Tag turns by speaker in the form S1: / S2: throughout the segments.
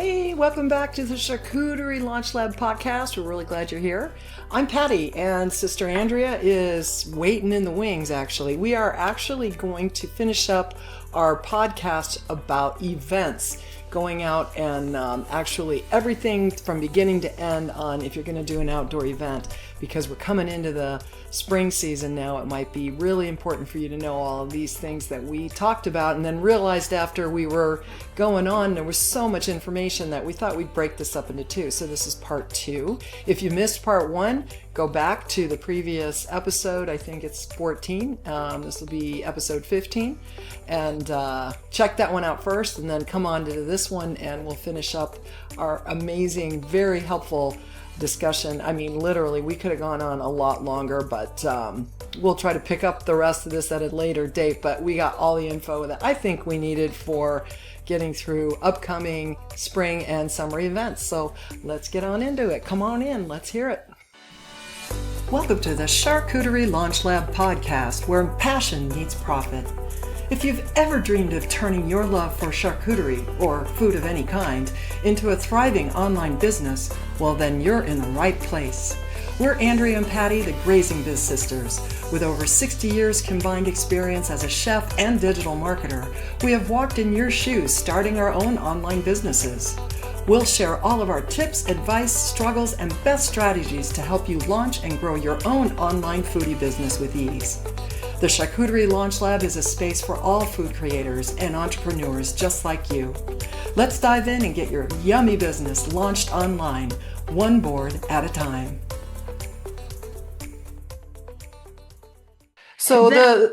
S1: Hey, welcome back to the Charcuterie Launch Lab Podcast. We're really glad you're here. I'm Patti, and Sister Andrea is waiting in the wings, actually. We are actually going to finish up our podcast about events, going out and actually everything from beginning to end on if you're going to do an outdoor event, because we're coming into the spring season now. It might be really important for you to know all of these things that we talked about, and then realized after we were going on there was so much information that we thought we'd break this up into two. So this is part two. If you missed part one, go back to the previous episode. I think it's 14. This will be episode 15, and check that one out first, and then come on to this one, and we'll finish up our amazing, very helpful discussion. I mean, literally, we could have gone on a lot longer, but we'll try to pick up the rest of this at a later date. But we got all the info that I think we needed for getting through upcoming spring and summer events. So let's get on into it. Come on in. Let's hear it. Welcome to the Charcuterie Launch Lab Podcast, where passion meets profit. If you've ever dreamed of turning your love for charcuterie, or food of any kind, into a thriving online business, well then you're in the right place. We're Andrea and Patti, the Grazing Biz Sisters. With over 60 years combined experience as a chef and digital marketer, we have walked in your shoes starting our own online businesses. We'll share all of our tips, advice, struggles, and best strategies to help you launch and grow your own online foodie business with ease. The Charcuterie Launch Lab is a space for all food creators and entrepreneurs just like you. Let's dive in and get your yummy business launched online, one board at a time. So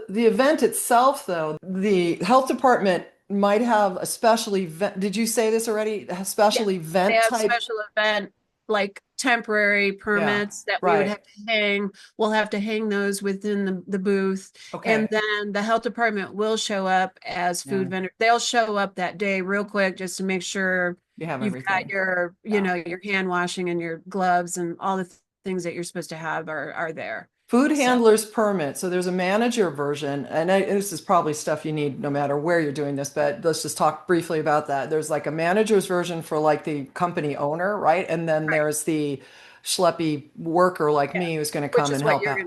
S1: the event itself, though, the health department might have a special event. Did you say this already? A special event
S2: they have
S1: type?
S2: special event, like temporary permits that we would have to hang. We'll have to hang those within the booth.
S1: Okay.
S2: And then the health department will show up as food vendor. They'll show up that day real quick just to make sure
S1: You have
S2: you've
S1: everything.
S2: got your, your hand washing and your gloves and all the things that you're supposed to have are there.
S1: Food handler's permit. So there's a manager version, and this is probably stuff you need no matter where you're doing this, but let's just talk briefly about that. There's like a manager's version for like the company owner, right? And then there's the schleppy worker like me who's going to come and help out.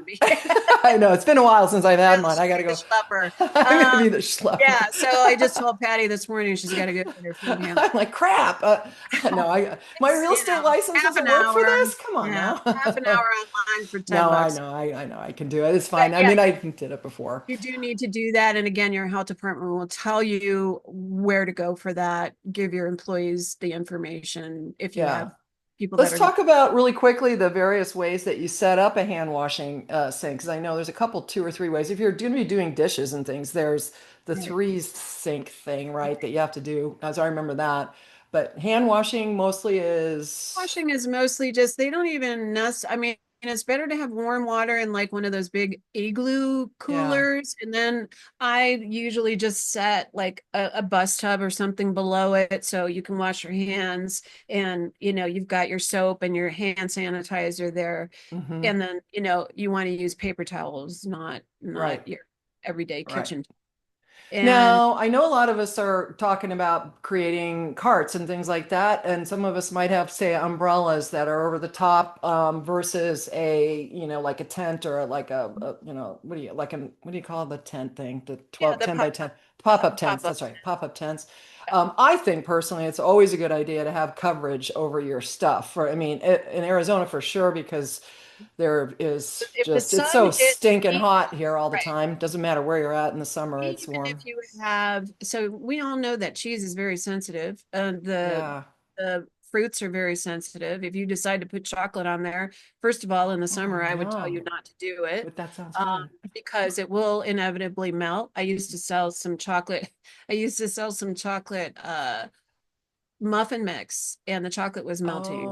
S1: I know, it's been a while since I've had mine. I got to go.
S2: Schlepper.
S1: I'm going to be the schlepper.
S2: Yeah, so I just told Patti this morning she's got to go get her food handler.
S1: I'm like, crap. No, my real estate license doesn't work for this. Come on now.
S2: Half an hour online for $10.
S1: No, I know. I can do it. It's fine. I mean, I did it before.
S2: You do need to do that. And again, your health department will tell you where to go for that. Give your employees the information if you have people.
S1: Let's talk about really quickly the various ways that you set up a hand washing sink, because I know there's a couple, 2 or 3 ways. If you're going to be doing dishes and things, there's the 3 sink thing, right, that you have to do, as I remember that. But hand washing mostly is...
S2: Washing is mostly just, they don't even I mean, it's better to have warm water in like one of those big igloo coolers. And then I usually just set like a bus tub or something below it so you can wash your hands, and you've got your soap and your hand sanitizer there. And then you want to use paper towels, not your everyday kitchen.
S1: Now, I know a lot of us are talking about creating carts and things like that, and some of us might have, say, umbrellas that are over the top versus a, like a tent or like a what do you call the tent thing? The 10 by 10 pop-up tents. That's right, pop-up tents. I think personally, it's always a good idea to have coverage over your stuff. In Arizona for sure, because there is it's so stinking hot here all the time. Doesn't matter where you're at in the summer, it's warm.
S2: If you have, so we all know that cheese is very sensitive. The fruits are very sensitive. If you decide to put chocolate on there, first of all, in the summer, I would tell you not to do it.
S1: But that sounds good.
S2: Because it will inevitably melt. I used to sell some chocolate. Muffin mix, and the chocolate was melting,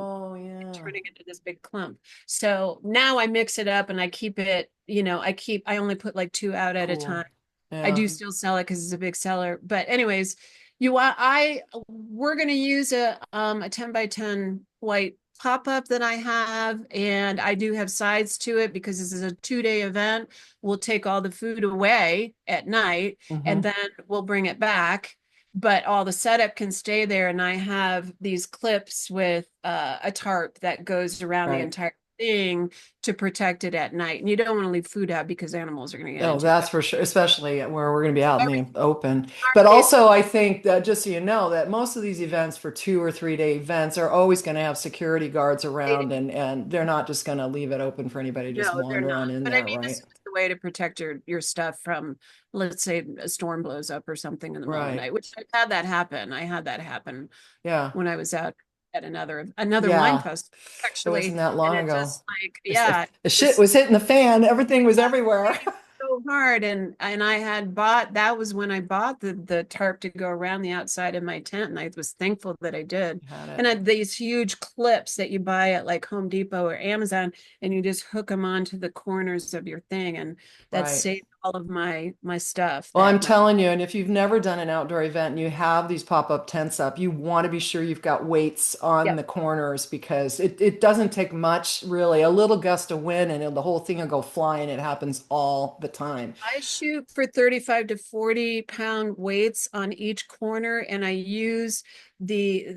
S2: turning into this big clump. So now I mix it up and I keep it, I only put like 2 out at a time. I do still sell it because it's a big seller, but anyways, we're going to use a 10 by 10 white pop-up that I have, and I do have sides to it because this is a 2-day event. We'll take all the food away at night and then we'll bring it back. but all the setup can stay there. And I have these clips with a tarp that goes around the
S1: Right.
S2: entire thing to protect it at night. And you don't want to leave food out because animals are going to get
S1: Oh,
S2: into it.
S1: that's for sure, especially where we're going to be out in
S2: Every
S1: the open. But
S2: farm
S1: also, I think that just so you know, that most of these events for 2 or 3 day events are always going to have security guards around, and they're not just going to leave it open for anybody to just
S2: no, they're
S1: wander
S2: not.
S1: on in
S2: But I
S1: there,
S2: mean, this
S1: right?
S2: is the way to protect your stuff from, let's say, a storm blows up or something in the middle of the
S1: Right.
S2: night, which I've had that happen. I had that happen
S1: Yeah.
S2: when I was out at another wine
S1: Yeah.
S2: festival,
S1: It wasn't
S2: actually.
S1: that
S2: And
S1: long
S2: it
S1: ago.
S2: just like,
S1: If
S2: yeah,
S1: the shit
S2: just
S1: was hitting the fan, everything was everywhere.
S2: so hard. And I had bought, that was when I bought the tarp to go around the outside of my tent, and I was thankful that I did.
S1: Had
S2: And
S1: it.
S2: I had these huge clips that you buy at like Home Depot or Amazon, and you just hook them onto the corners of your thing, and that
S1: Right.
S2: saved all of my stuff
S1: Well, I'm
S2: that night.
S1: telling you, and if you've never done an outdoor event and you have these pop-up tents up, you want to be sure you've got weights on
S2: Yep.
S1: the corners, because it doesn't take much, really. A little gust of wind and the whole thing will go flying. It happens all the time.
S2: I shoot for 35 to 40 pound weights on each corner, and I use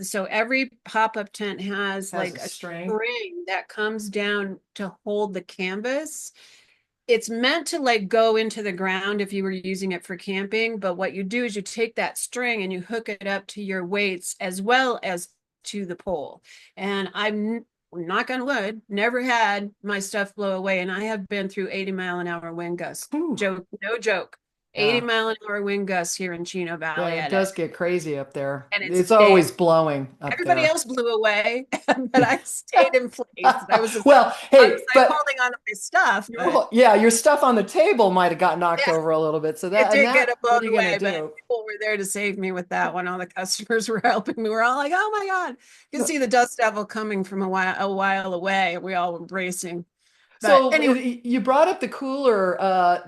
S2: so every pop-up tent has
S1: Has
S2: like
S1: a
S2: a
S1: string.
S2: string that comes down to hold the canvas. It's meant to like go into the ground if you were using it for camping, but what you do is you take that string and you hook it up to your weights as well as to the pole. And I'm knock on wood, never had my stuff blow away. And I have been through 80-mile-an-hour wind gusts.
S1: Whew.
S2: Joke, no joke. 80
S1: Yeah.
S2: mile an hour wind gusts here in Chino
S1: Yeah,
S2: Valley
S1: it
S2: at it.
S1: does get crazy up there.
S2: And it
S1: It's
S2: stayed.
S1: always blowing up
S2: Everybody
S1: there.
S2: else blew away, but I stayed in place.
S1: Well,
S2: I was
S1: hey,
S2: like
S1: but
S2: holding on to my stuff, but
S1: yeah, your stuff on the table might have got knocked
S2: yeah.
S1: over a little bit. So
S2: It
S1: that, and
S2: did get
S1: that,
S2: a blown
S1: what are you gonna
S2: away, but
S1: do?
S2: people were there to save me with that one. All the customers were helping me. We're all like, "Oh my God!" You can see the dust devil coming from a while away. We all were bracing. But
S1: So
S2: anyway,
S1: you brought up the cooler.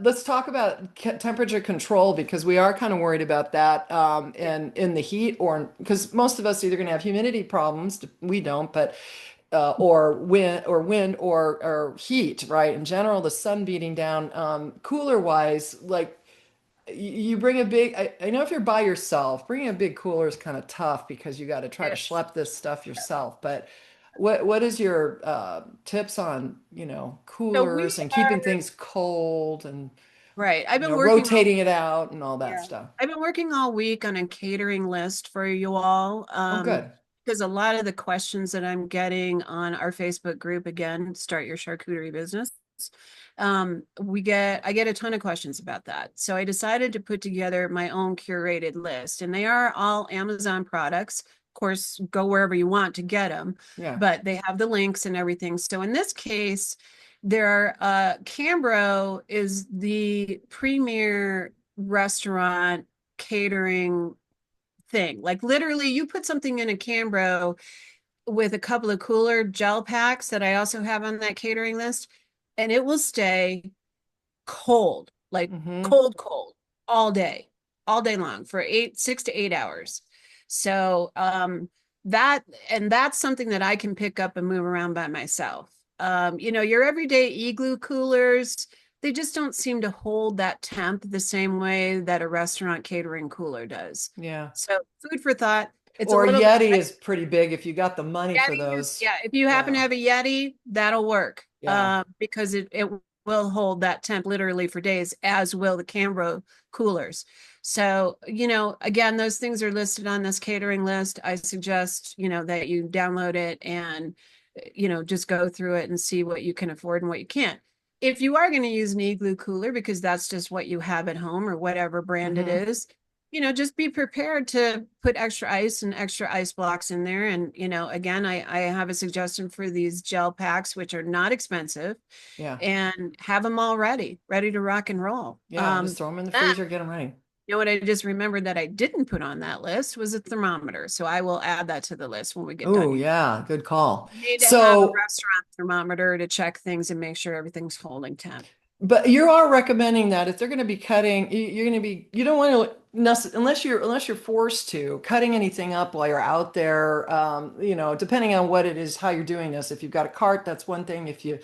S1: Let's talk about temperature control, because we are kind of worried about that, and in the heat, or because most of us are either going to have humidity problems. We don't, but or wind or heat, right? In general, the sun beating down. Cooler wise, like you bring a big. I know if you're by yourself, bringing a big cooler is kind of tough because you got to try to
S2: it's
S1: schlep this stuff yourself. But what is your tips on,
S2: so we
S1: coolers and
S2: are
S1: keeping things cold, and
S2: right.
S1: rotating it out and all that
S2: Yeah,
S1: stuff?
S2: I've been working all week on a catering list for you all.
S1: Oh, good.
S2: Because a lot of the questions that I'm getting on our Facebook group, again, start your charcuterie business. I get a ton of questions about that. So I decided to put together my own curated list, and they are all Amazon products. Of course, go wherever you want to get them,
S1: Yeah.
S2: but they have the links and everything. So in this case, Cambro is the premier restaurant catering thing. Like literally, you put something in a Cambro with a couple of cooler gel packs that I also have on that catering list, and it will stay cold, like
S1: Mm-hmm.
S2: cold, all day long for 6 to 8 hours. So that's something that I can pick up and move around by myself. Your everyday igloo coolers, they just don't seem to hold that temp the same way that a restaurant catering cooler does.
S1: Yeah.
S2: So food for thought. It's a
S1: Or
S2: little bit
S1: Yeti is pretty big if you got the money for
S2: Yeti
S1: those.
S2: yeah, if you happen to
S1: Yeah.
S2: have a Yeti, that'll work.
S1: Yeah.
S2: Because it will hold that temp literally for days, as will the Cambro coolers. So, again, those things are listed on this catering list. I suggest, that you download it and, just go through it and see what you can afford and what you can't. If you are going to use an igloo cooler because that's just what you have at home or whatever brand it
S1: Mm-hmm.
S2: is, just be prepared to put extra ice and extra ice blocks in there. And, again, I have a suggestion for these gel packs, which are not expensive,
S1: Yeah.
S2: and have them all ready to rock and roll.
S1: Yeah. Just throw them in the
S2: Now,
S1: freezer, get them ready.
S2: what I just remembered that I didn't put on that list was a thermometer. So I will add that to the list when we get done
S1: Oh,
S2: here.
S1: yeah. Good call.
S2: You need to have a
S1: So
S2: restaurant thermometer to check things and make sure everything's holding temp.
S1: But you are recommending that if they're going to be cutting, you're going to be, you don't want to, unless you're forced to, cutting anything up while you're out there, depending on what it is, how you're doing this. If you've got a cart, that's one thing. If you're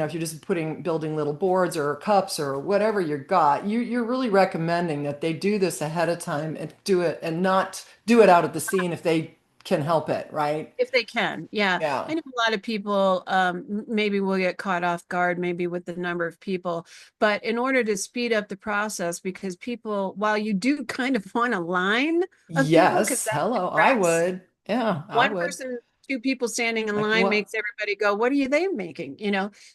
S1: just building little boards or cups or whatever you got, you're really recommending that they do this ahead of time and do it and not do it out at the scene if they can help it, right?
S2: If they can, yeah.
S1: Yeah.
S2: I know a lot of people maybe will get caught off guard, maybe with the number of people. But in order to speed up the process, because people, while you do kind of want a line of people, because
S1: Yes.
S2: that
S1: Hello. I
S2: attracts
S1: would. Yeah, I
S2: one
S1: would.
S2: person, two people standing in
S1: Like
S2: line
S1: what?
S2: makes everybody go, what are they making?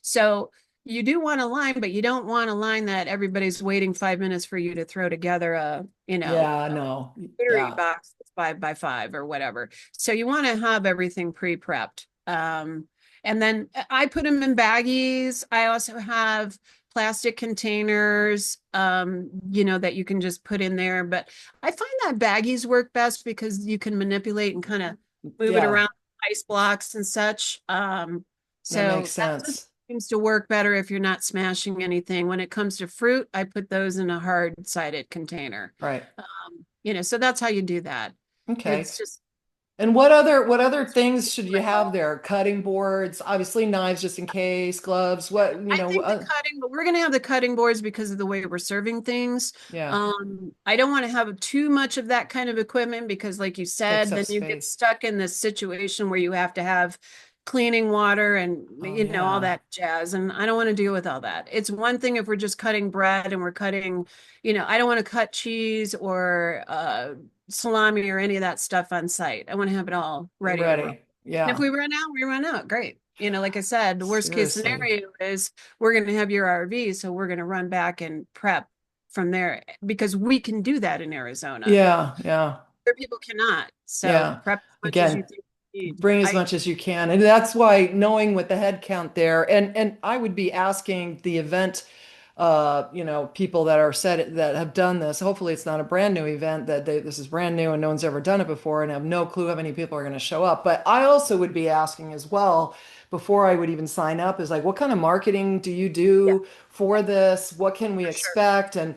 S2: So you do want a line, but you don't want a line that everybody's waiting 5 minutes for you to throw together
S1: Yeah,
S2: a
S1: no.
S2: charcuterie
S1: Yeah.
S2: box that's 5 by 5 or whatever. So you want to have everything pre-prepped. And then I put them in baggies. I also have plastic containers, that you can just put in there. But I find that baggies work best because you can manipulate and kind of move it
S1: Yeah,
S2: around ice blocks and such.
S1: that makes
S2: So that's what
S1: sense.
S2: seems to work better if you're not smashing anything. When it comes to fruit, I put those in a hard-sided container.
S1: Right.
S2: So that's how you do that.
S1: Okay.
S2: It's just
S1: And what other things should you have there? Cutting boards, obviously knives just in case, gloves,
S2: I think the cutting, but we're going to have the cutting boards because of the way we're serving things.
S1: yeah,
S2: I don't want to have too much of that kind of equipment because, like you
S1: takes
S2: said,
S1: up
S2: then you get
S1: space.
S2: stuck in this situation where you have to have cleaning water and
S1: Oh
S2: all
S1: yeah.
S2: that jazz. And I don't want to deal with all that. It's one thing if we're just cutting bread and we're cutting, I don't want to cut cheese or salami or any of that stuff on site. I want to have it all ready to roll.
S1: Ready.
S2: And if
S1: Yeah.
S2: we run out, we run out. Great. Like I said, the worst case
S1: Seriously.
S2: scenario is we're going to have your RV, so we're going to run back and prep from there because we can do that in Arizona.
S1: Yeah, yeah,
S2: Other people cannot. So
S1: yeah.
S2: prep as much as you
S1: Again,
S2: think you need.
S1: bring as much as you can. And that's why knowing what the head count there, and I would be asking the event people that are set that have done this. Hopefully, it's not a brand new event this is brand new and no one's ever done it before and have no clue how many people are going to show up. But I also would be asking as well before I would even sign up is like, what kind of marketing do you
S2: Yeah,
S1: do for this? What can we
S2: for sure.
S1: expect? And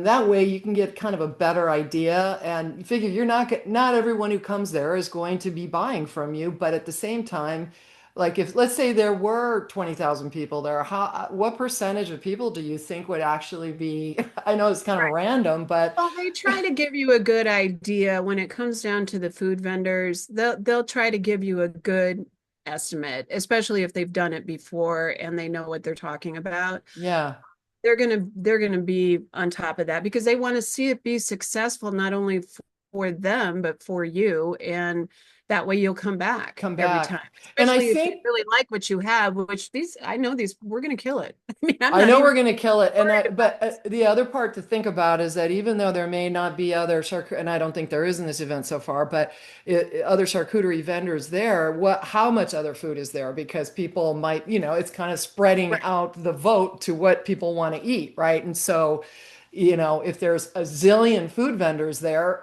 S1: that way you can get kind of a better idea and you figure not everyone who comes there is going to be buying from you, but at the same time, like if let's say there were 20,000 people there, what percentage of people do you think would actually be? I know it's kind of
S2: Right.
S1: random, but
S2: Well, they try to give you a good idea when it comes down to the food vendors. They'll try to give you a good estimate, especially if they've done it before and they know what they're talking about.
S1: yeah,
S2: They're gonna be on top of that because they want to see it be successful not only for them but for you, and that way you'll come back
S1: come
S2: every
S1: back.
S2: time,
S1: And I
S2: especially if you
S1: think
S2: really like what you have, which I know these we're gonna kill it. I mean, I'm
S1: I
S2: not
S1: know
S2: even
S1: we're going to kill it, and
S2: worried
S1: I,
S2: about
S1: but the other part to think about is that even though there may not be other charcuterie, and I don't think there is in this event so far, but other charcuterie vendors there, how much other food is there? Because people might, it's kind of spreading
S2: right.
S1: out the vote to what people want to eat, right? And so, if there's a zillion food vendors there,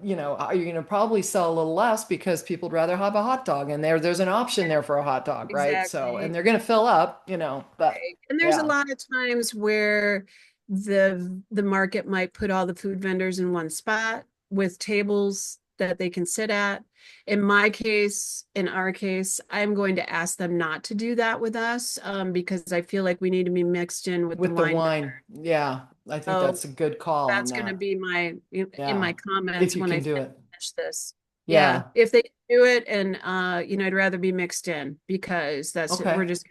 S1: you're going to probably sell a little less because people would rather have a hot dog, and there's an option there for a hot dog, right? So, and
S2: Exactly.
S1: they're going to fill up, but.
S2: Right. And there's a
S1: Yeah.
S2: lot of times where the market might put all the food vendors in one spot with tables that they can sit at. In our case, I'm going to ask them not to do that with us, because I feel like we need to be mixed in with the
S1: With the
S2: wine
S1: wine.
S2: vendor.
S1: Yeah, I think
S2: So
S1: that's a good call on
S2: that's going to
S1: that.
S2: be in
S1: Yeah,
S2: my
S1: if
S2: comments
S1: you
S2: when I
S1: can do it.
S2: finish this. Yeah,
S1: Yeah.
S2: if they can do it, and I'd rather be mixed in because we're
S1: Okay.
S2: just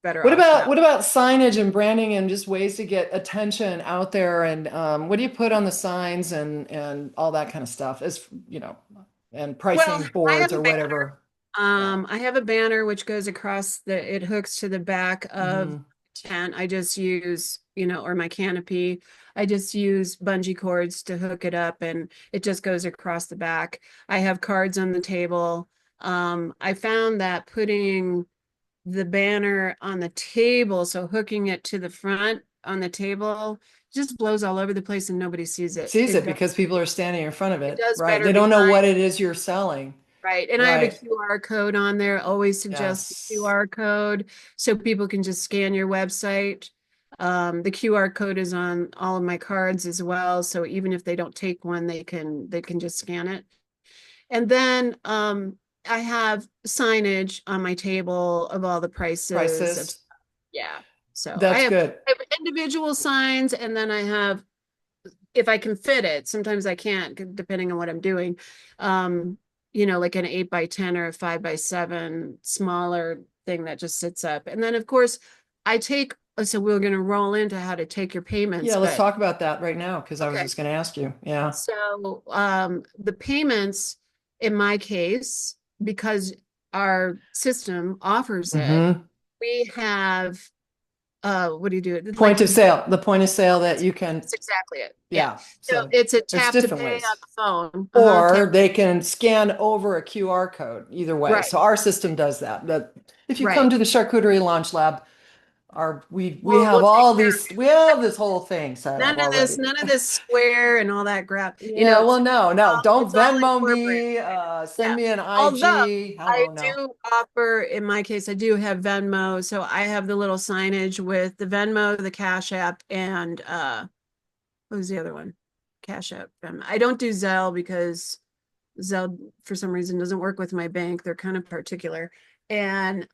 S2: better
S1: What
S2: off
S1: about
S2: that.
S1: what about signage and branding and just ways to get attention out there and what do you put on the signs and all that kind of stuff as and
S2: Well,
S1: pricing
S2: I
S1: boards
S2: have a
S1: or
S2: banner.
S1: whatever. Yeah.
S2: I have a banner which goes across it hooks to the back of
S1: Hmm.
S2: tent. I just use, or my canopy. I just use bungee cords to hook it up and it just goes across the back. I have cards on the table. I found that putting the banner on the table, so hooking it to the front on the table, just blows all over the place and nobody sees it.
S1: Sees it because people are standing in front of
S2: It
S1: it,
S2: does
S1: right?
S2: better
S1: They don't know
S2: behind.
S1: what it is you're selling.
S2: Right. And I have a
S1: Right.
S2: QR code on there. Always suggest the
S1: Yes.
S2: QR code so people can just scan your website. The QR code is on all of my cards as well. So even if they don't take one, they can just scan it. And then I have signage on my table of all the prices of,
S1: Prices.
S2: yeah. So
S1: That's good.
S2: I have individual signs, and then I have, if I can fit it, sometimes I can't, depending on what I'm doing. Um, like an 8x10 or a 5x7 smaller thing that just sits up. And then of course so we're going to roll into how to take your payments,
S1: Yeah, let's
S2: but
S1: talk about that right now because I was
S2: okay.
S1: just going to ask you. Yeah.
S2: So the payments in my case, because our system offers it,
S1: Mm-hmm.
S2: we have what do you do? It's like
S1: Point of sale, the point of sale that you can,
S2: that's exactly it. Yeah.
S1: yeah.
S2: So
S1: So
S2: it's a
S1: there's
S2: tap to
S1: different
S2: pay on
S1: ways.
S2: the phone.
S1: Or
S2: Tap.
S1: they can scan over a QR code, either way.
S2: Right.
S1: So our system does that. But if you come
S2: Right.
S1: to the Charcuterie Launch Lab, we have
S2: We'll take
S1: all
S2: care of
S1: these, we have this whole thing set up already.
S2: none of this square and all that crap.
S1: Yeah, well, no, don't
S2: It's all
S1: Venmo
S2: incorporated.
S1: me, send
S2: Yeah.
S1: me an
S2: Although
S1: IG.
S2: I
S1: Hello, no.
S2: do offer, in my case, I do have Venmo. So I have the little signage with the Venmo, the Cash App, and what was the other one? Cash App, Venmo. I don't do Zelle because Zelle, for some reason, doesn't work with my bank. They're kind of particular. And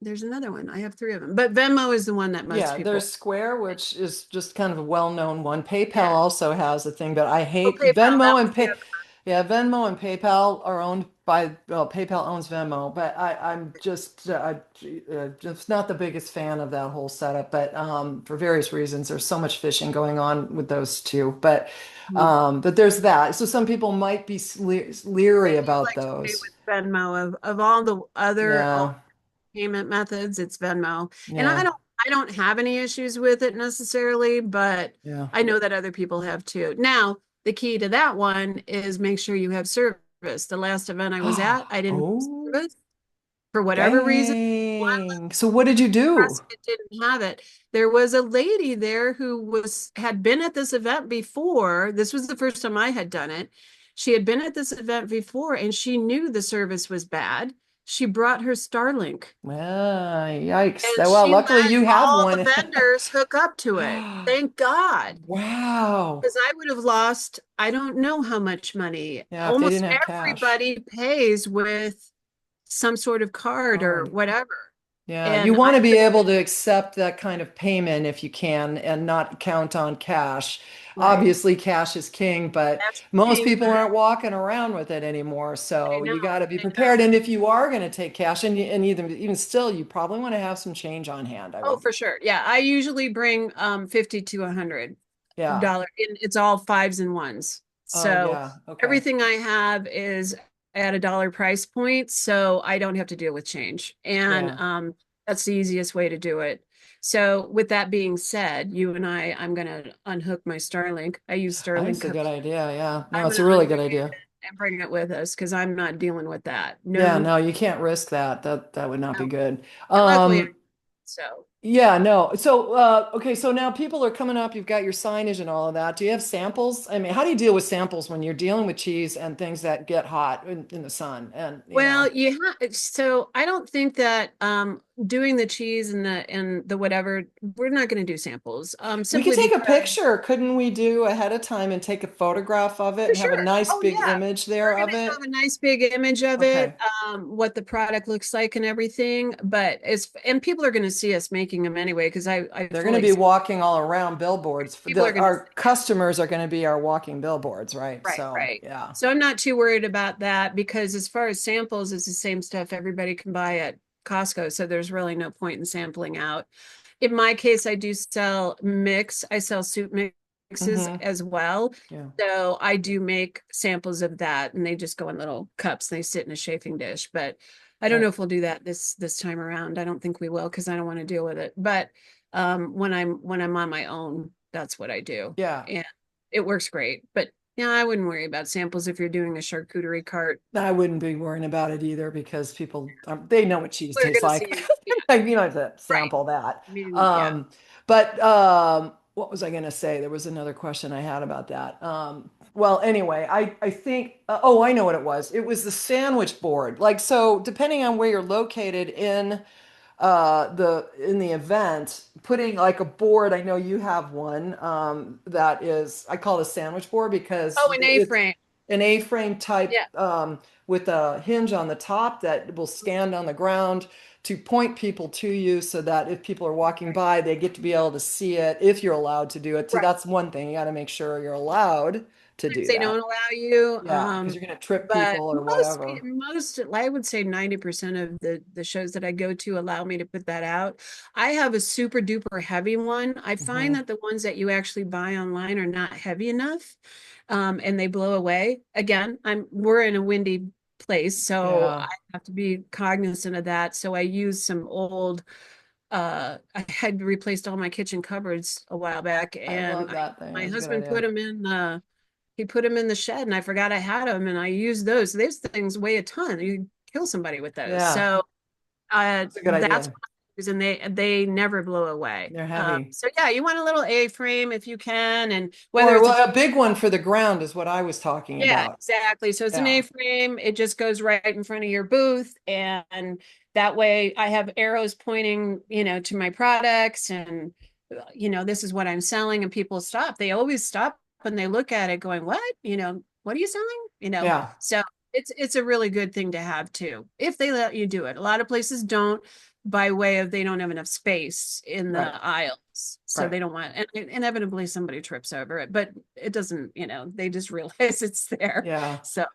S2: there's another one. I have three of them, but Venmo is the one that most
S1: Yeah,
S2: people.
S1: there's Square, which is just kind of a well-known one. PayPal
S2: Yeah.
S1: also has a thing, but I
S2: Oh,
S1: hate
S2: PayPal. That
S1: Venmo
S2: was
S1: and
S2: the
S1: Pay.
S2: other.
S1: Yeah, Venmo and PayPal are owned by, well, PayPal owns Venmo, but I'm just not the biggest fan of that whole setup. But for various reasons, there's so much phishing going on with those two.
S2: Mhm.
S1: But there's that. So some people might be
S2: I
S1: leery
S2: do
S1: about
S2: like to pay
S1: those.
S2: with Venmo. Of all the other
S1: Yeah,
S2: payment methods, it's Venmo. And
S1: yeah,
S2: I don't have any issues with it necessarily, but
S1: yeah.
S2: I know that other people have too. Now, the key to that one is make sure you have service. The last event I was at, I didn't have
S1: Oh,
S2: service for whatever reason.
S1: dang. So what did you do?
S2: It didn't have it. There was a lady there who had been at this event before. This was the first time I had done it. She had been at this event before and she knew the service was bad. She brought her Starlink
S1: Well, yikes.
S2: and
S1: Well,
S2: she
S1: luckily
S2: let
S1: you have
S2: all the
S1: one.
S2: vendors hook up to it. Thank God.
S1: Wow.
S2: Because I would have lost, I don't know how much money.
S1: Yeah, if they
S2: Almost
S1: didn't have cash.
S2: everybody pays with some sort of card or
S1: Card.
S2: whatever.
S1: Yeah, you
S2: And
S1: want
S2: I
S1: to be
S2: could have
S1: able
S2: been
S1: to accept that kind of payment if you can and not count on cash.
S2: right.
S1: Obviously, cash is king, but
S2: That's
S1: most
S2: king,
S1: people aren't walking around with it anymore.
S2: I
S1: So
S2: know,
S1: you got to be
S2: I know.
S1: prepared. And if you are going to take cash, and even still, you probably want to have some change on hand, I
S2: Oh,
S1: would.
S2: for sure. Yeah, I usually bring 50 to
S1: Yeah.
S2: $100. And it's all fives and ones.
S1: Oh,
S2: So
S1: yeah. Okay.
S2: everything I have is at a dollar price point, so I don't have to deal with change. And
S1: Yeah.
S2: that's the easiest way to do it. So with that being said, I'm gonna unhook my Starlink. I use
S1: I think it's
S2: Starlink.
S1: a good idea. Yeah. No,
S2: I'm
S1: it's a
S2: gonna
S1: really good
S2: unhook it
S1: idea.
S2: and bring it with us because I'm not dealing with that.
S1: Yeah,
S2: No,
S1: no, you can't risk that. That would not be
S2: no.
S1: good.
S2: And luckily,
S1: Um,
S2: so.
S1: yeah, no. So, okay, so now people are coming up, you've got your signage and all of that. Do you have samples? I mean, how do you deal with samples when you're dealing with cheese and things that get hot in the sun? And,
S2: Well, so I don't think that doing the cheese and the whatever, we're not going to do samples.
S1: we could
S2: Simply
S1: take a
S2: because
S1: picture. Couldn't we do ahead of time and take a photograph of it
S2: for
S1: and have a
S2: sure.
S1: nice
S2: Oh
S1: big
S2: yeah.
S1: image there
S2: We're
S1: of
S2: going to have
S1: it?
S2: a nice big image of it,
S1: Okay.
S2: what the product looks like and everything. But and people are going to see us making them anyway because I
S1: They're going to
S2: fully
S1: be
S2: expect
S1: walking all around billboards.
S2: people are going to see.
S1: Our customers are going to be our walking billboards, right?
S2: Right,
S1: So,
S2: right.
S1: yeah.
S2: So I'm not too worried about that because as far as samples, it's the same stuff everybody can buy at Costco. So there's really no point in sampling out. In my case, I do sell mix. I sell soup mixes
S1: Mm-hmm.
S2: as well.
S1: Yeah.
S2: So I do make samples of that and they just go in little cups and they sit in a chafing dish. But I don't know
S1: Right.
S2: if we'll do that this time around. I don't think we will because I don't want to deal with it. But when I'm on my own, that's what I do.
S1: Yeah.
S2: And it works great. But yeah, I wouldn't worry about samples if you're doing a charcuterie cart.
S1: I wouldn't be worrying about it either because they know what cheese
S2: We're
S1: tastes
S2: gonna see
S1: like.
S2: you. Yeah,
S1: You don't have to
S2: right.
S1: sample that.
S2: I mean, yeah.
S1: But what was I going to say? There was another question I had about that. Well, anyway, I think, oh, I know what it was. It was the sandwich board. Like, so depending on where you're located in in the event, putting like a board. I know you have one that is, I call it a sandwich board because
S2: Oh, an
S1: it's
S2: A-frame.
S1: an A-frame type
S2: Yeah.
S1: with a hinge on the top that will stand on the ground to point people to you so that if people are walking by, they get to be able to see it if you're allowed to do it. So
S2: Right.
S1: that's one thing. You got to make sure you're allowed to do
S2: They
S1: that.
S2: don't allow you.
S1: Yeah, because you're going to trip
S2: But
S1: people or whatever.
S2: most, I would say 90% of the shows that I go to allow me to put that out. I have a super duper heavy one. I find
S1: Hmm.
S2: that the ones that you actually buy online are not heavy enough, and they blow away. Again, we're in a windy place, so
S1: Yeah.
S2: I have to be cognizant of that. So I use some old, I had replaced all my kitchen cupboards a while back,
S1: I
S2: and
S1: love that thing.
S2: my
S1: That's a good
S2: husband
S1: idea.
S2: put them in he put them in the shed, and I forgot I had them, and I used those. Those things weigh a ton. You kill somebody with those.
S1: Yeah,
S2: So
S1: that's a good
S2: that's
S1: idea.
S2: what I use, and they never blow away.
S1: They're heavy.
S2: So yeah, you want a little A-frame if you can, and whether
S1: Or
S2: it's a
S1: well, a big one for the ground is what I was talking
S2: yeah,
S1: about.
S2: exactly. So it's an
S1: Yeah.
S2: A-frame. It just goes right in front of your booth, and that way I have arrows pointing, to my products, and this is what I'm selling, and people stop. They always stop when they look at it, going, "What? What are you selling?"
S1: Yeah.
S2: So it's a really good thing to have too, if they let you do it. A lot of places don't, by way of they don't have enough space in
S1: Right.
S2: the aisles, so
S1: Right.
S2: they don't want, and inevitably somebody trips over it, but it doesn't, they just realize it's there.
S1: Yeah.
S2: So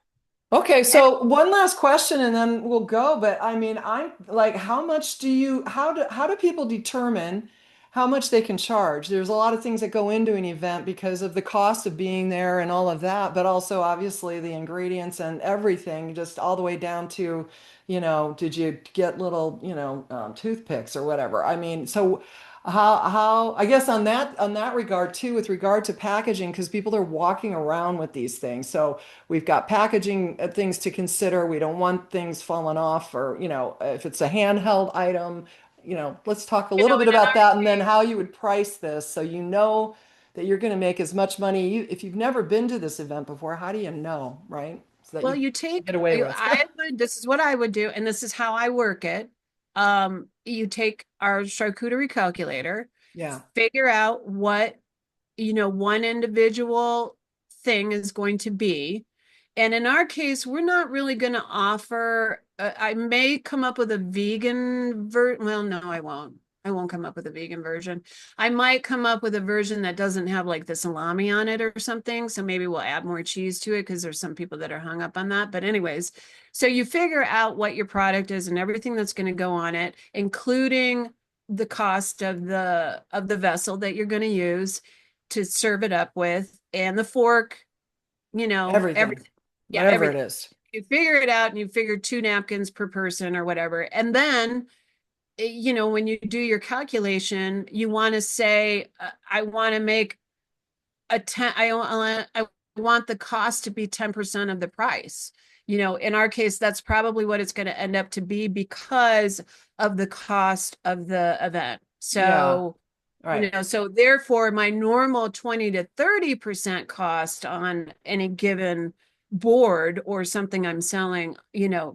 S1: Okay,
S2: and
S1: so one last question and then we'll go. But I mean, I'm like, how do people determine how much they can charge? There's a lot of things that go into an event because of the cost of being there and all of that, but also obviously the ingredients and everything, just all the way down to, did you get little, toothpicks or whatever? I mean, so I guess on that regard too, with regard to packaging, because people are walking around with these things. So we've got packaging things to consider. We don't want things falling off, or if it's a handheld item, let's talk a little bit
S2: in
S1: about
S2: our
S1: that, and then
S2: case,
S1: how you would price this so you know that you're going to make as much money. If you've never been to this event before, how do you know, right? So that
S2: well,
S1: you
S2: you take,
S1: get away with.
S2: this is what I would do, and this is how I work it. You take our charcuterie calculator,
S1: Yeah.
S2: figure out what, one individual thing is going to be. And in our case, we're not really going to offer, I may come up with a vegan well, no, I won't. I won't come up with a vegan version. I might come up with a version that doesn't have like the salami on it or something. So maybe we'll add more cheese to it because there's some people that are hung up on that. But anyways, so you figure out what your product is and everything that's going to go on it, including the cost of the vessel that you're going to use to serve it up with, and the fork,
S1: Everything,
S2: everything. Yeah,
S1: whatever it
S2: everything.
S1: is.
S2: You figure it out, and you figure 2 napkins per person or whatever. And then, when you do your calculation, you want to say, I want to make a 10, I want the cost to be 10% of the price. In our case, that's probably what it's going to end up to be because of the cost of the event.
S1: Yeah.
S2: So,
S1: Right.
S2: so therefore my normal 20 to 30% cost on any given board or something I'm selling,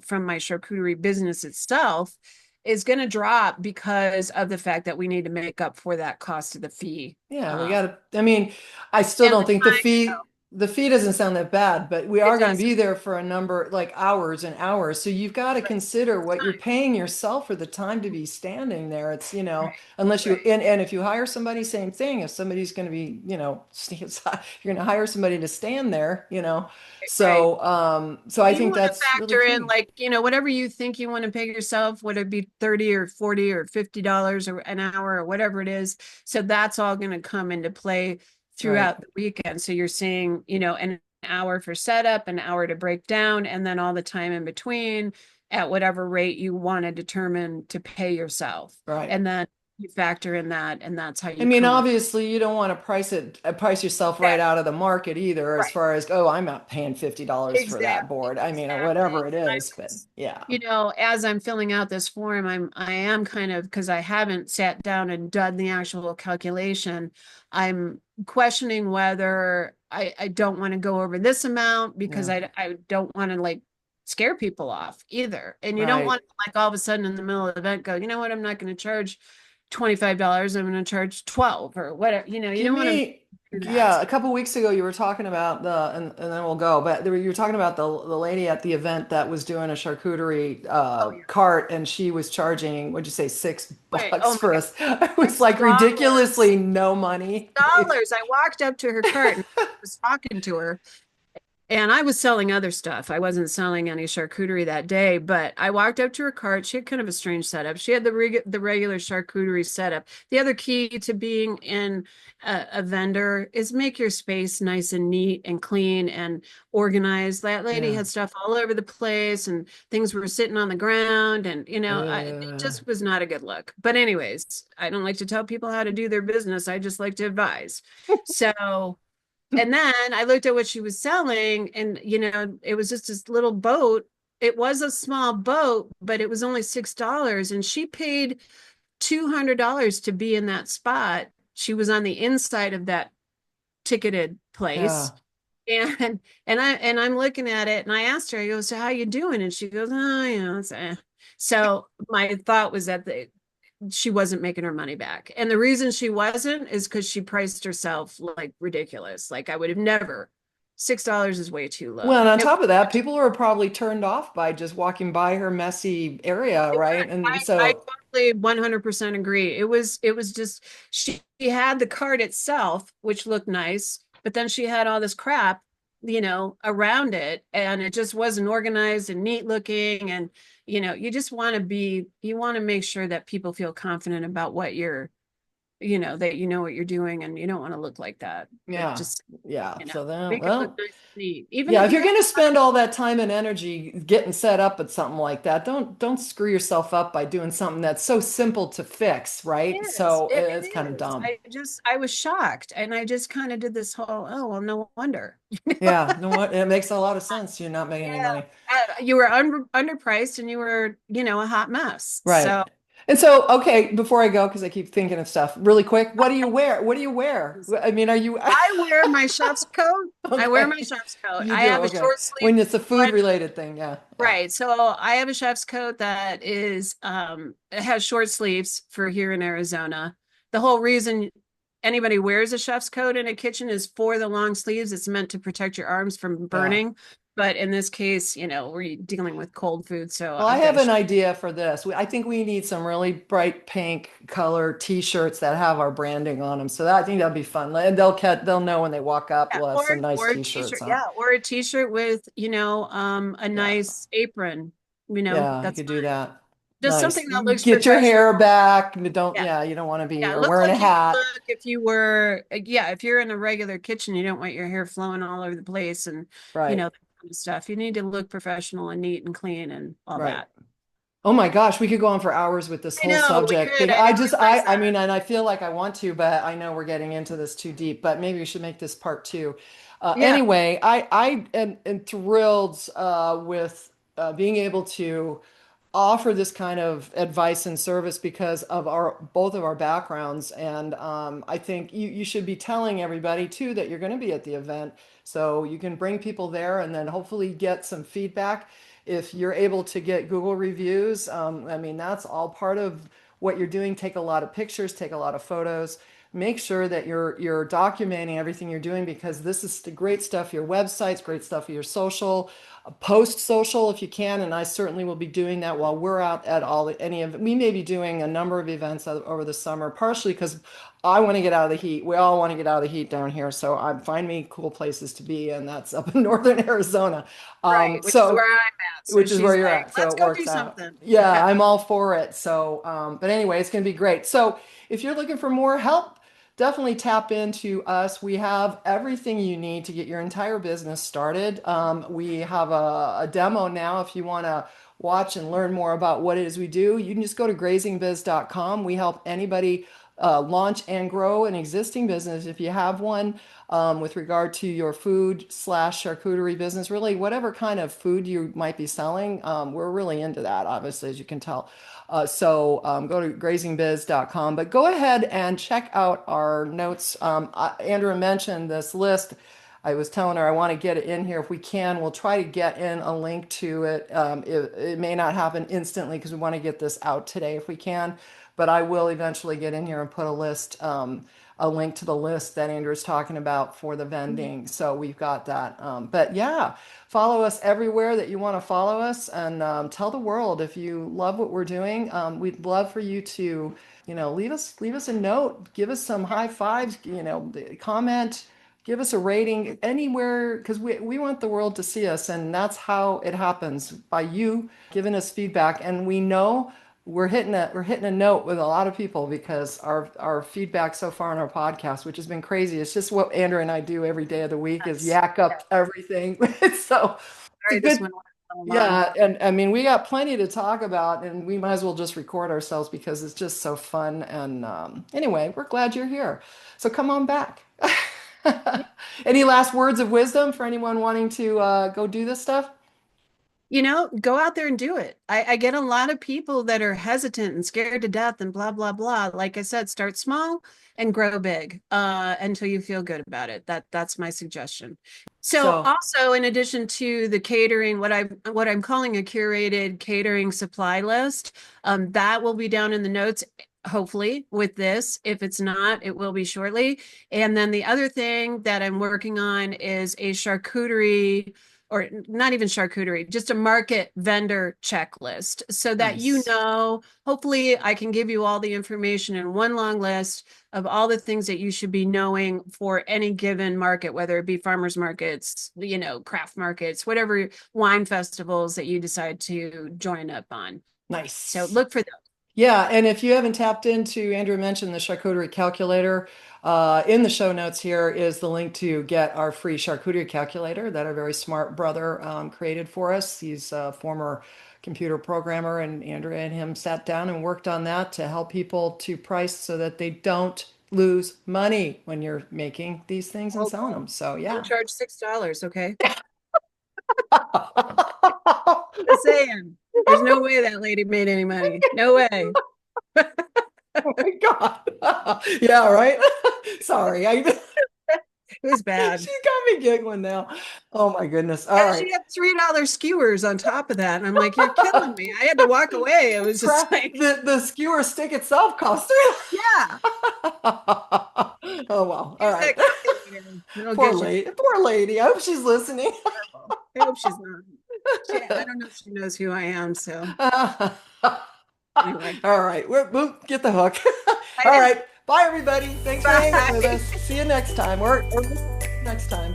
S2: from my charcuterie business itself is going to drop because of the fact that we need to make up for that cost of the fee.
S1: Yeah, we got to, I mean, I still
S2: And
S1: don't
S2: the
S1: think
S2: time,
S1: the fee doesn't sound that bad, but we
S2: it
S1: are going to
S2: does
S1: be there for a number, like hours and hours. So you've got to
S2: right,
S1: consider what you're
S2: time,
S1: paying yourself for the time to be standing there. It's,
S2: right,
S1: unless you,
S2: right.
S1: and if you hire somebody, same thing. If somebody's going to be, you're going to hire somebody to stand there,
S2: Right.
S1: So I
S2: You
S1: think
S2: want to
S1: that's really
S2: factor in,
S1: key.
S2: like, whatever you think you want to pay yourself, would it be 30 or 40 or $50 or an hour or whatever it is. So that's all going to come into play
S1: Right.
S2: throughout the weekend. So you're seeing, an hour for setup, an hour to break down, and then all the time in between at whatever rate you want to determine to pay yourself.
S1: Right.
S2: And then you factor in that, and that's how
S1: I
S2: you
S1: mean,
S2: come up.
S1: obviously, you don't want to price yourself right out of the market either, as
S2: Right.
S1: far as, oh, I'm not paying $50 for that
S2: Exactly,
S1: board. I mean, or
S2: exactly.
S1: whatever it is, but yeah.
S2: As I'm filling out this form, I am kind of, because I haven't sat down and done the actual calculation, I'm questioning whether I don't want to go over this amount because
S1: Yeah.
S2: I don't want to like scare people off either. And you don't
S1: Right.
S2: want to like all of a sudden in the middle of the event go, you know what, I'm not going to charge $25. I'm going to charge 12 or whatever. You
S1: Give
S2: don't want to
S1: me,
S2: do that.
S1: yeah, a couple weeks ago you were talking about and then we'll go, but you were talking about the lady at the event that was doing a charcuterie
S2: Oh, yeah.
S1: cart and she was charging, what'd you say, $6
S2: Wait, oh my
S1: for
S2: God.
S1: us. It was like
S2: $6.
S1: ridiculously no money.
S2: Dollars. I walked up to her cart and was talking to her. And I was selling other stuff. I wasn't selling any charcuterie that day, but I walked up to her cart. She had kind of a strange setup. She had the regular charcuterie setup. The other key to being in a vendor is make your space nice and neat and clean and organized. That lady
S1: Yeah.
S2: had stuff all over the place and things were sitting on the ground, and it
S1: Uh,
S2: just was not a good look. But anyways, I don't like to tell people how to do their business. I just like to advise. So. And then I looked at what she was selling, and it was just this little boat. It was a small boat, but it was only $6, and she paid $200 to be in that spot. She was on the inside of that ticketed place.
S1: yeah.
S2: And I'm looking at it, and I asked her, I go, so how you doing? And she goes, oh, it's So my thought was that she wasn't making her money back. And the reason she wasn't is because she priced herself like ridiculous. Like I would have never. $6 is way too
S1: Well,
S2: low.
S1: and on
S2: It,
S1: top of that, people were probably turned off by just walking by her messy area, right? And
S2: I
S1: so,
S2: totally 100% agree. It was just she had the cart itself, which looked nice, but then she had all this crap, around it, and it just wasn't organized and neat looking. And you want to make sure that people feel confident about what you're, that you know what you're doing, and you don't want to look like that. It
S1: yeah,
S2: just,
S1: yeah. So then,
S2: make it look
S1: well,
S2: nice and neat. Even
S1: yeah,
S2: if
S1: if you're
S2: you're
S1: going to spend all that time and energy getting set up at something like that, don't screw yourself up by doing something that's so simple to fix, right?
S2: It is.
S1: So
S2: It
S1: it's kind of
S2: is.
S1: dumb.
S2: I was shocked, and I just kind of did this whole, oh, well, no wonder.
S1: Yeah, you know what? It makes a lot of sense. You're not making any
S2: Yeah.
S1: money.
S2: You were underpriced, and you were, a hot mess.
S1: Right.
S2: So
S1: And so, okay, before I go, because I keep thinking of stuff really quick, what do you wear? What do you wear? I mean, are you
S2: I wear my chef's coat. I wear my
S1: okay?
S2: chef's coat.
S1: You
S2: I
S1: do,
S2: have a
S1: okay.
S2: short sleeve
S1: When it's a food
S2: one.
S1: related thing, yeah. Yeah.
S2: Right. So I have a chef's coat that is it has short sleeves for here in Arizona. The whole reason anybody wears a chef's coat in a kitchen is for the long sleeves. It's meant to protect your arms from
S1: Yeah.
S2: burning. But in this case, we're dealing with cold food, so
S1: Well, I
S2: I've got
S1: have
S2: a
S1: an idea for this. I think we need some really bright pink color t-shirts that have our branding on them. So I think that'll be fun. And they'll know when they walk up,
S2: yeah,
S1: we'll have some nice
S2: or a
S1: t-shirts
S2: t-shirt,
S1: on.
S2: yeah, or a t-shirt with, a
S1: Yeah.
S2: nice apron.
S1: Yeah, you
S2: That's
S1: could do
S2: fine.
S1: that.
S2: Just
S1: Nice.
S2: something that looks
S1: Get your
S2: professional.
S1: hair back. Don't,
S2: Yeah.
S1: yeah, you don't want to be
S2: Yeah,
S1: you're
S2: look
S1: wearing a
S2: like you would
S1: hat.
S2: look if you were, yeah, if you're in a regular kitchen, you don't want your hair flowing all over the place and,
S1: Right.
S2: that kind of stuff. You need to look professional and neat and clean and all
S1: Right.
S2: that.
S1: Oh my gosh, we could go on for hours with this
S2: I
S1: whole
S2: know, we
S1: subject.
S2: could. I didn't realize
S1: I
S2: that.
S1: mean, and I feel like I want to, but I know we're getting into this too deep, but maybe we should make this part two.
S2: Yeah.
S1: Anyway, am thrilled with being able to offer this kind of advice and service because of our both of our backgrounds. And I think you should be telling everybody too that you're going to be at the event so you can bring people there and then hopefully get some feedback. If you're able to get Google reviews, I mean, that's all part of what you're doing. Take a lot of pictures, take a lot of photos. Make sure that you're documenting everything you're doing because this is the great stuff for your websites, great stuff for your social, post social if you can. And I certainly will be doing that while we're out at any of. We may be doing a number of events over the summer, partially because I want to get out of the heat. We all want to get out of the heat down here, so I find me cool places to be, and that's up in northern Arizona.
S2: Right. Which is
S1: So
S2: where I'm at. So
S1: which is where
S2: she's
S1: you're
S2: like,
S1: at. So
S2: let's
S1: it
S2: go do
S1: works out.
S2: something.
S1: Yeah,
S2: Yeah.
S1: I'm all for it. So, but anyway, it's going to be great. So if you're looking for more help, definitely tap into us. We have everything you need to get your entire business started. We have a demo now if you want to watch and learn more about what it is we do. You can just go to grazingbiz.com. We help anybody launch and grow an existing business if you have one with regard to your food slash charcuterie business, really whatever kind of food you might be selling. We're really into that, obviously, as you can tell. So go to grazingbiz.com, but go ahead and check out our notes. Andrea mentioned this list. I was telling her I want to get it in here if we can. We'll try to get in a link to it. It may not happen instantly because we want to get this out today if we can, but I will eventually get in here and put a link to the list that Andrew's talking about for the vending. So we've got that. But yeah, follow us everywhere that you want to follow us, and tell the world if you love what we're doing. We'd love for you to, leave us a note, give us some high fives, comment, give us a rating anywhere, because we want the world to see us, and that's how it happens, by you giving us feedback. And we know we're hitting a note with a lot of people because our feedback so far on our podcast, which has been crazy. It's just what Andrea and I do every day of the week, is yak up everything. So
S2: Sorry, this one went
S1: yeah, and I mean, we got plenty to talk about, and we might as well just record ourselves because it's just so fun. And anyway, we're glad you're here. So come on back. Any last words of wisdom for anyone wanting to go do this stuff?
S2: Go out there and do it. I get a lot of people that are hesitant and scared to death and blah, blah, blah. Like I said, start small and grow big until you feel good about it. That's my suggestion. So also, in addition to the catering, what I'm calling a curated catering supply list, that will be down in the notes, hopefully, with this. If it's not, it will be shortly. And then the other thing that I'm working on is a charcuterie, or not even charcuterie, just a market vendor checklist, so that
S1: Nice.
S2: hopefully I can give you all the information in one long list of all the things that you should be knowing for any given market, whether it be farmers markets, craft markets, whatever wine festivals that you decide to join up on.
S1: Nice.
S2: So look for those.
S1: Yeah, and if you haven't tapped into, Andrew mentioned the charcuterie calculator. In the show notes here is the link to get our free charcuterie calculator that our very smart brother created for us. He's a former computer programmer, and Andrea and him sat down and worked on that to help people to price so that they don't lose money when you're making these things and selling them. So yeah.
S2: Don't charge $6, okay? Just saying. There's no way that lady made any money. No way.
S1: Oh my God. Yeah, right. Sorry.
S2: It was bad.
S1: She's got me giggling now. Oh my goodness. All right.
S2: She had $3 skewers on top of that. And I'm like, you're killing me. I had to walk away. It was just like
S1: the skewer stick itself cost her.
S2: Yeah.
S1: Oh well. All right. Poor lady. I hope she's listening.
S2: I hope she's not. I don't know if she knows who I am. So
S1: anyway. All right. We'll get the hook. All right. Bye, everybody. Thanks for hanging with us. See you next time. Or next time.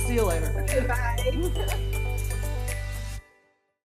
S1: See you later.
S2: Bye.